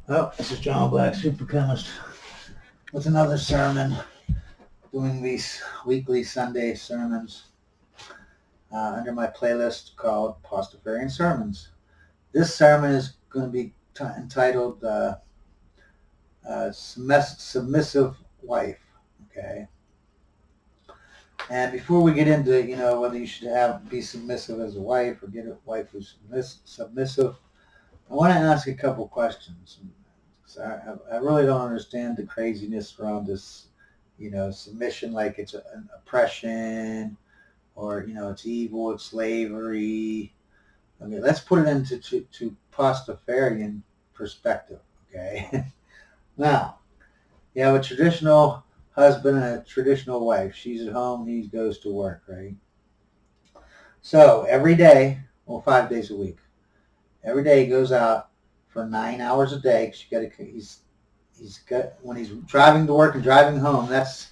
Oh, this is John Black, Super Chemist, with another sermon, doing these weekly Sunday sermons under my playlist called Pastafarian Sermons. This sermon is going to be entitled Submissive Wife. Okay. And before we get into, whether you should be submissive as a wife or get a wife who's submissive, I want to ask a couple questions. I really don't understand the craziness around this, submission, like it's an oppression or, it's evil, it's slavery. Okay, let's put it into to Pastafarian perspective, okay? Now, you have a traditional husband and a traditional wife. She's at home, he goes to work, right? So every day, 5 days a week, every day he goes out for 9 hours a day. Cause when he's driving to work and driving home, he's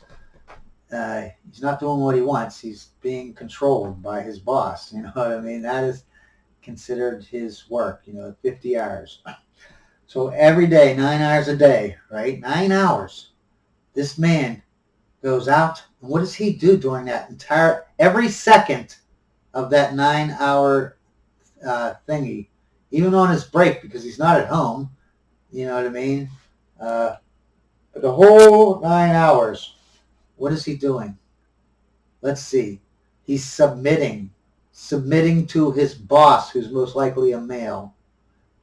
not doing what he wants. He's being controlled by his boss. You know what I mean? That is considered his work. 50 hours. So every day, 9 hours a day, right? 9 hours. This man goes out, and what does he do during that every second of that 9 hour thingy? Even on his break, because he's not at home, you know what I mean? But the whole 9 hours, what is he doing? Let's see. He's submitting to his boss, who's most likely a male.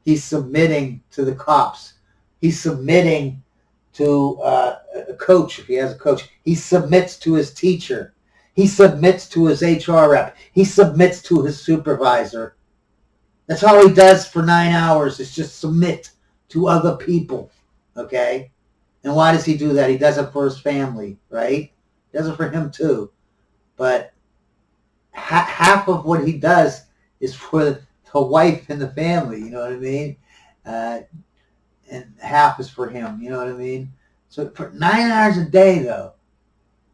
He's submitting to the cops. He's submitting to a coach, if he has a coach. He submits to his teacher. He submits to his HR rep. He submits to his supervisor. That's all he does for 9 hours, is just submit to other people, okay? And why does he do that? He does it for his family, right? He does it for him too. But half of what he does is for the wife and the family, you know what I mean? And half is for him, you know what I mean? So for 9 hours a day, though,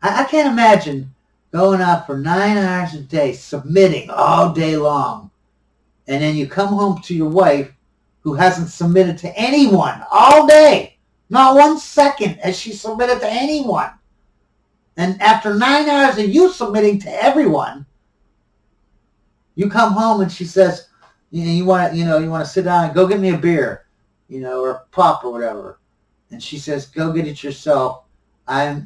I can't imagine going out for 9 hours a day, submitting all day long. And then you come home to your wife who hasn't submitted to anyone all day. Not 1 second has she submitted to anyone. And after 9 hours of you submitting to everyone, you come home and she says, you want to sit down and go get me a beer, or a pop or whatever. And she says, go get it yourself.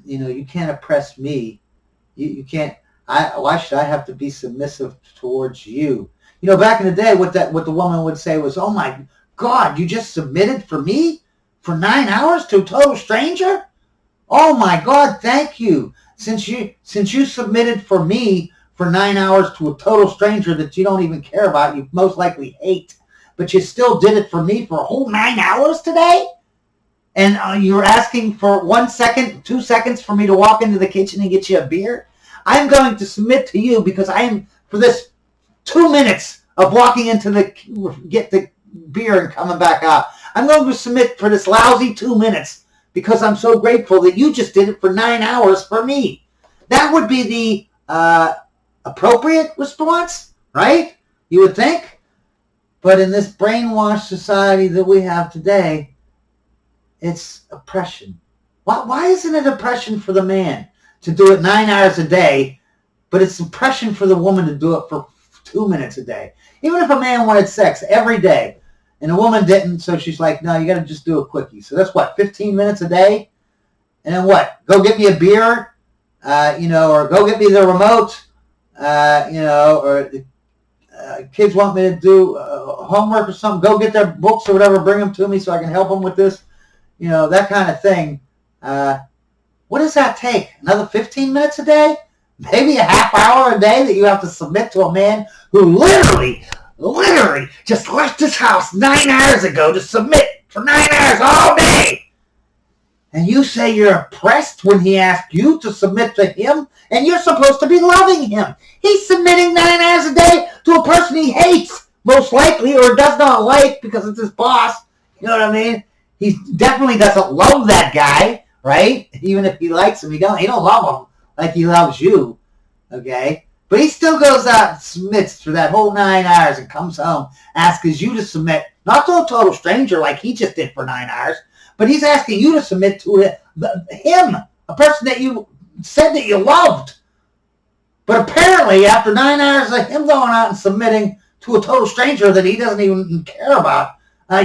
You can't oppress me. You can't. Why should I have to be submissive towards you? Back in the day, what the woman would say was, "Oh my God, you just submitted for me for 9 hours to a total stranger? Oh my God, thank you. Since you submitted for me for 9 hours to a total stranger that you don't even care about, you most likely hate, but you still did it for me for a whole 9 hours today? And you're asking for 1 second, 2 seconds for me to walk into the kitchen and get you a beer? I'm going to submit to you because I am, for this 2 minutes of walking into get the beer and coming back out, I'm going to submit for this lousy 2 minutes because I'm so grateful that you just did it for 9 hours for me." That would be the appropriate response, right? You would think. But in this brainwashed society that we have today, it's oppression. Why isn't it oppression for the man to do it 9 hours a day, but it's oppression for the woman to do it for 2 minutes a day? Even if a man wanted sex every day and a woman didn't, so she's like, no, you got to just do a quickie. So that's what, 15 minutes a day? And then what? Go get me a beer, or go get me the remote, or kids want me to do homework or something. Go get their books or whatever, bring them to me so I can help them with this, that kind of thing. What does that take? Another 15 minutes a day? Maybe a half hour a day that you have to submit to a man who literally just left his house 9 hours ago to submit for 9 hours all day. And you say you're oppressed when he asked you to submit to him, and you're supposed to be loving him. He's submitting 9 hours a day to a person he hates, most likely, or does not like because it's his boss. You know what I mean? He definitely doesn't love that guy, right? Even if he likes him, he don't love him like he loves you, okay? But he still goes out and submits for that whole 9 hours and comes home, asks you to submit Not to a total stranger like he just did for 9 hours, but he's asking you to submit to him, a person that you said that you loved. But apparently, after 9 hours of him going out and submitting to a total stranger that he doesn't even care about,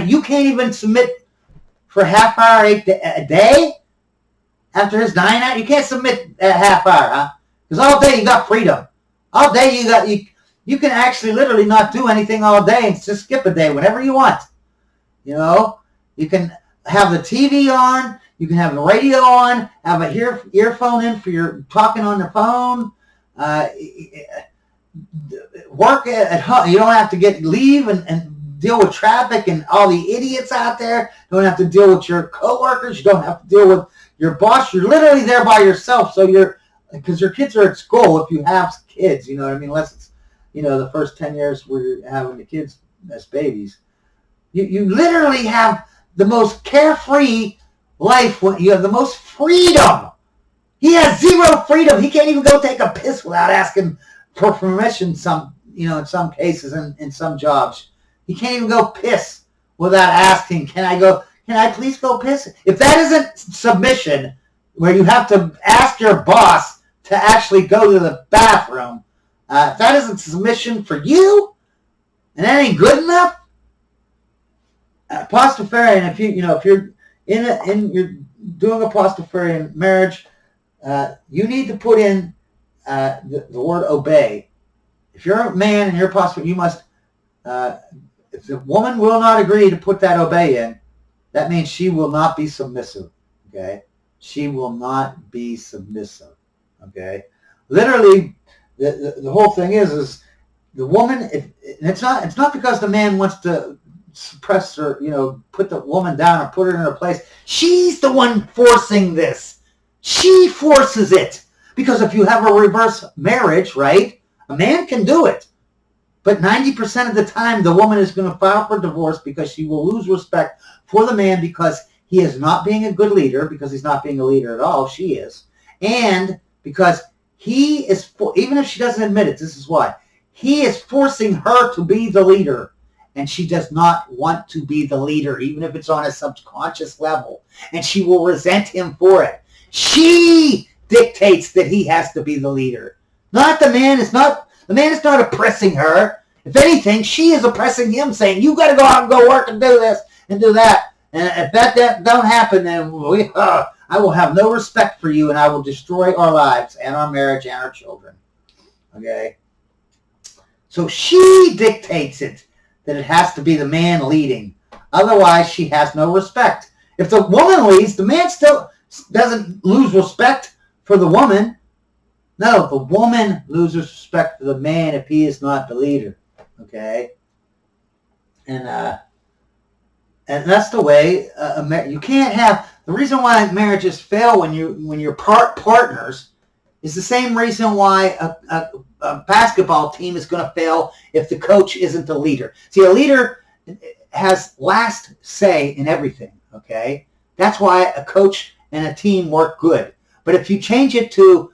you can't even submit for a half hour a day after his 9 hours. You can't submit a half hour, huh? Because all day you got freedom. All day you can actually literally not do anything all day and just skip a day whenever you want. You know, you can have the TV on, you can have the radio on, have a earphone in for your talking on the phone. Work at home. You don't have to leave and deal with traffic and all the idiots out there. You don't have to deal with your coworkers. You don't have to deal with your boss. You're literally there by yourself. So because your kids are at school, if you have kids, you know what I mean? Unless it's, the first 10 years where you're having the kids as babies. You literally have the most carefree life. You have the most freedom. He has zero freedom. He can't even go take a piss without asking for permission. In some cases and in some jobs, he can't even go piss without asking. Can I please go piss? If that isn't submission, where you have to ask your boss to actually go to the bathroom, if that isn't submission for you, and that ain't good enough, Pastafarian. If you're you're doing a Pastafarian marriage. You need to put in the word obey. If you're a man and you're Pastafarian, you must, if the woman will not agree to put that obey in, that means she will not be submissive, okay? She will not be submissive, okay? Literally, the whole thing is the woman, and it's not because the man wants to suppress or, put the woman down or put her in her place. She's the one forcing this. She forces it. Because if you have a reverse marriage, right, a man can do it. But 90% of the time, the woman is going to file for divorce because she will lose respect for the man because he is not being a good leader, because he's not being a leader at all. She is. And because he is, even if she doesn't admit it, this is why. He is forcing her to be the leader. And she does not want to be the leader, even if it's on a subconscious level. And she will resent him for it. She dictates that he has to be the leader. Not the man. The man is not oppressing her. If anything, she is oppressing him, saying, you got to go out and go work and do this and do that. And if that don't happen, then I will have no respect for you, and I will destroy our lives and our marriage and our children. Okay? So she dictates it, that it has to be the man leading. Otherwise, she has no respect. If the woman leads, the man still doesn't lose respect for the woman. No, the woman loses respect for the man if he is not the leader. Okay? And that's the way you can't have. The reason why marriages fail when you're partners is the same reason why a basketball team is going to fail if the coach isn't the leader. See, a leader has last say in everything, okay? That's why a coach and a team work good. But if you change it to,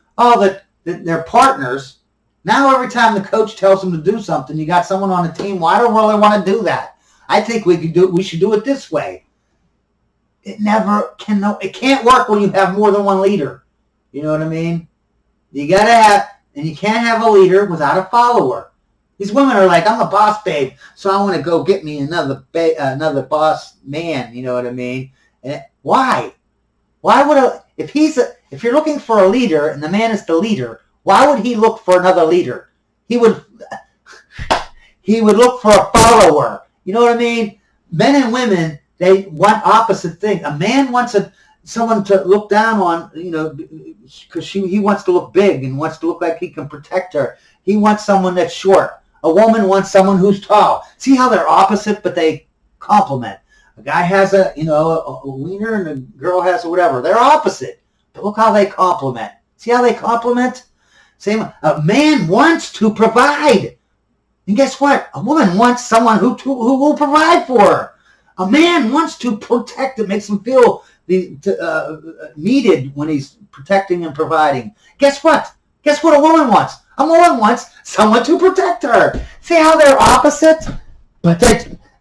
they're partners, now every time the coach tells them to do something, you got someone on the team, well, I don't really want to do that. I think we should do it this way. It can't work when you have more than one leader. You know what I mean? You gotta have, and you can't have a leader without a follower. These women are like, I'm a boss babe, so I want to go get me another boss man. You know what I mean? And why? Why would if you're looking for a leader and the man is the leader, why would he look for another leader? He would look for a follower. You know what I mean? Men and women, they want opposite things. A man wants someone to look down on, because he wants to look big and wants to look like he can protect her. He wants someone that's short. A woman wants someone who's tall. See how they're opposite, but they complement. A guy has a wiener and a girl has a whatever. They're opposite, but look how they complement. See how they complement? Same. A man wants to provide. And guess what? A woman wants someone who will provide for her. A man wants to protect. It makes him feel needed when he's protecting and providing. Guess what? Guess what a woman wants? A woman wants someone to protect her. See how they're opposite? But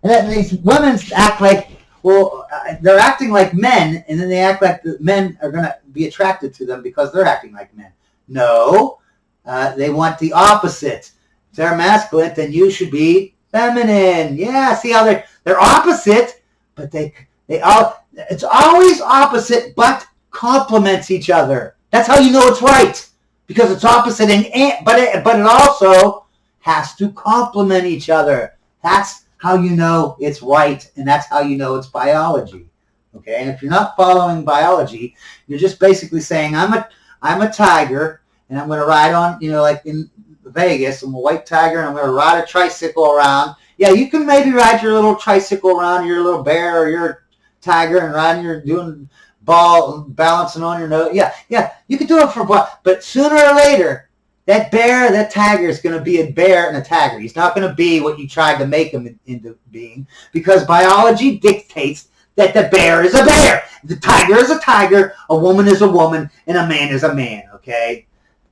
And then these women act like, well, they're acting like men, and then they act like the men are going to be attracted to them because they're acting like men. No, they want the opposite. If they're masculine, then you should be feminine. Yeah, see how they're opposite, but it's always opposite, but complements each other. That's how you know it's right, because it's opposite, but it also has to complement each other. That's how you know it's right, and that's how you know it's biology. Okay, and if you're not following biology, you're just basically saying, I'm a tiger, and I'm going to ride on, like in Vegas, I'm a white tiger, and I'm going to ride a tricycle around. Yeah, you can maybe ride your little tricycle around, your little bear, or your tiger, and riding, you're doing balancing on your nose. Yeah, you can do it for a while, but sooner or later, that tiger is going to be a bear and a tiger. He's not going to be what you tried to make him into being, because biology dictates that the bear is a bear, the tiger is a tiger, a woman is a woman, and a man is a man, okay?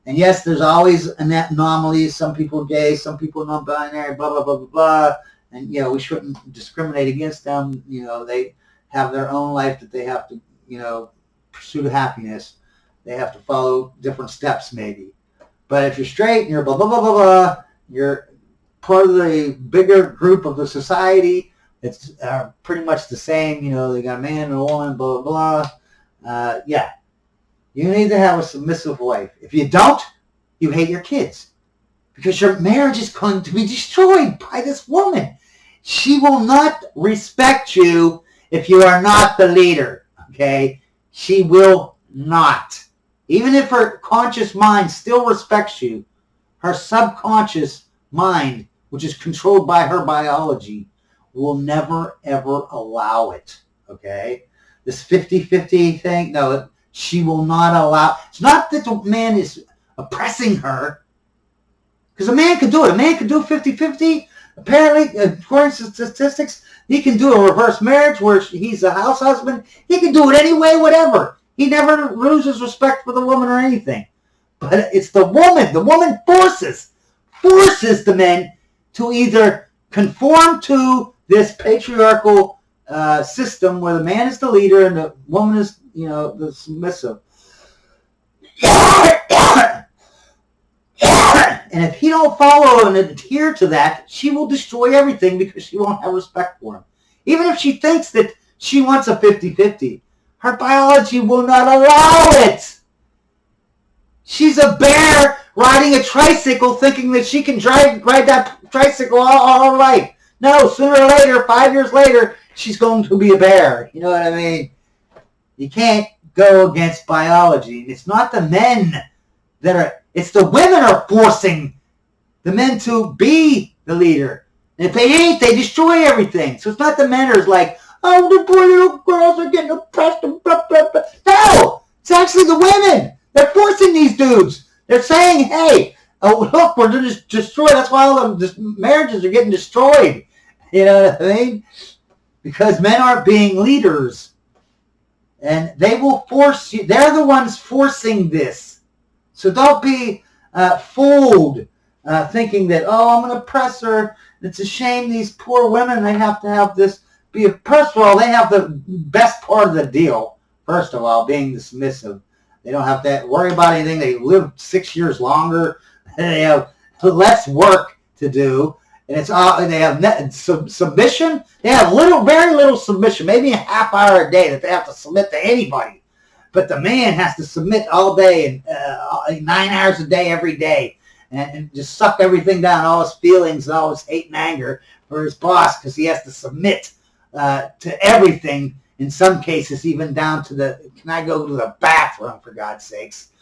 And yes, there's always anomalies. Some people are gay, some people are non-binary, blah, blah, blah, blah, blah. And, we shouldn't discriminate against them. They have their own life that they have to, pursue happiness. They have to follow different steps, maybe. But if you're straight and you're blah, blah, blah, blah, blah, you're part of the bigger group of the society, it's pretty much the same. They got a man and a woman, blah, blah, blah. Yeah. You need to have a submissive wife. If you don't, you hate your kids, because your marriage is going to be destroyed by this woman. She will not respect you if you are not the leader, okay? She will not. Even if her conscious mind still respects you, her subconscious mind, which is controlled by her biology, will never, ever allow it, okay? This 50-50 thing, no, she will not allow. It's not that the man is oppressing her, because a man can do it. A man can do 50-50. Apparently, according to statistics, he can do a reverse marriage where he's a house husband. He can do it anyway, whatever. He never loses respect for the woman or anything. But it's the woman. The woman forces the men to either conform to this patriarchal system where the man is the leader and the woman is, the submissive. And if he don't follow and adhere to that, she will destroy everything, because she won't have respect for him. Even if she thinks that she wants a 50-50, her biology will not allow it. She's a bear riding a tricycle thinking that she can ride that tricycle all her life. No, sooner or later, 5 years later, she's going to be a bear. You know what I mean? You can't go against biology. It's not the men it's the women are forcing the men to be the leader. And if they ain't, they destroy everything. So it's not the men who's like, oh, the poor little girls are getting oppressed and blah, blah, blah. No! It's actually the women. They're forcing these dudes. They're saying, hey, look, we're going to destroy. That's why all the marriages are getting destroyed. You know what I mean? Because men aren't being leaders. And they will force you. They're the ones forcing this. So don't be fooled thinking that, I'm going to oppress her. It's a shame these poor women, they have to have this. First of all, they have the best part of the deal. First of all, being the submissive. They don't have to worry about anything. They live 6 years longer. They have less work to do. And it's all, they have submission. They have very little submission, maybe a half hour a day that they have to submit to anybody. But the man has to submit all day and 9 hours a day every day, and just suck everything down, all his feelings and all his hate and anger for his boss, because he has to submit to everything. In some cases, even down to can I go to the bathroom, for God's sakes?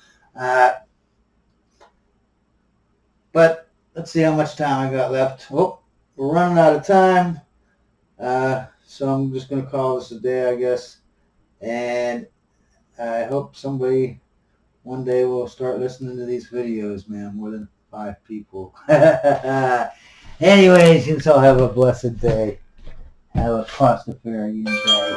But let's see how much time I got left. Oh, we're running out of time. So I'm just going to call this a day, I guess. And I hope somebody one day will start listening to these videos, man. More than 5 people. Anyways, you all have a blessed day. Have a Pastafarian day.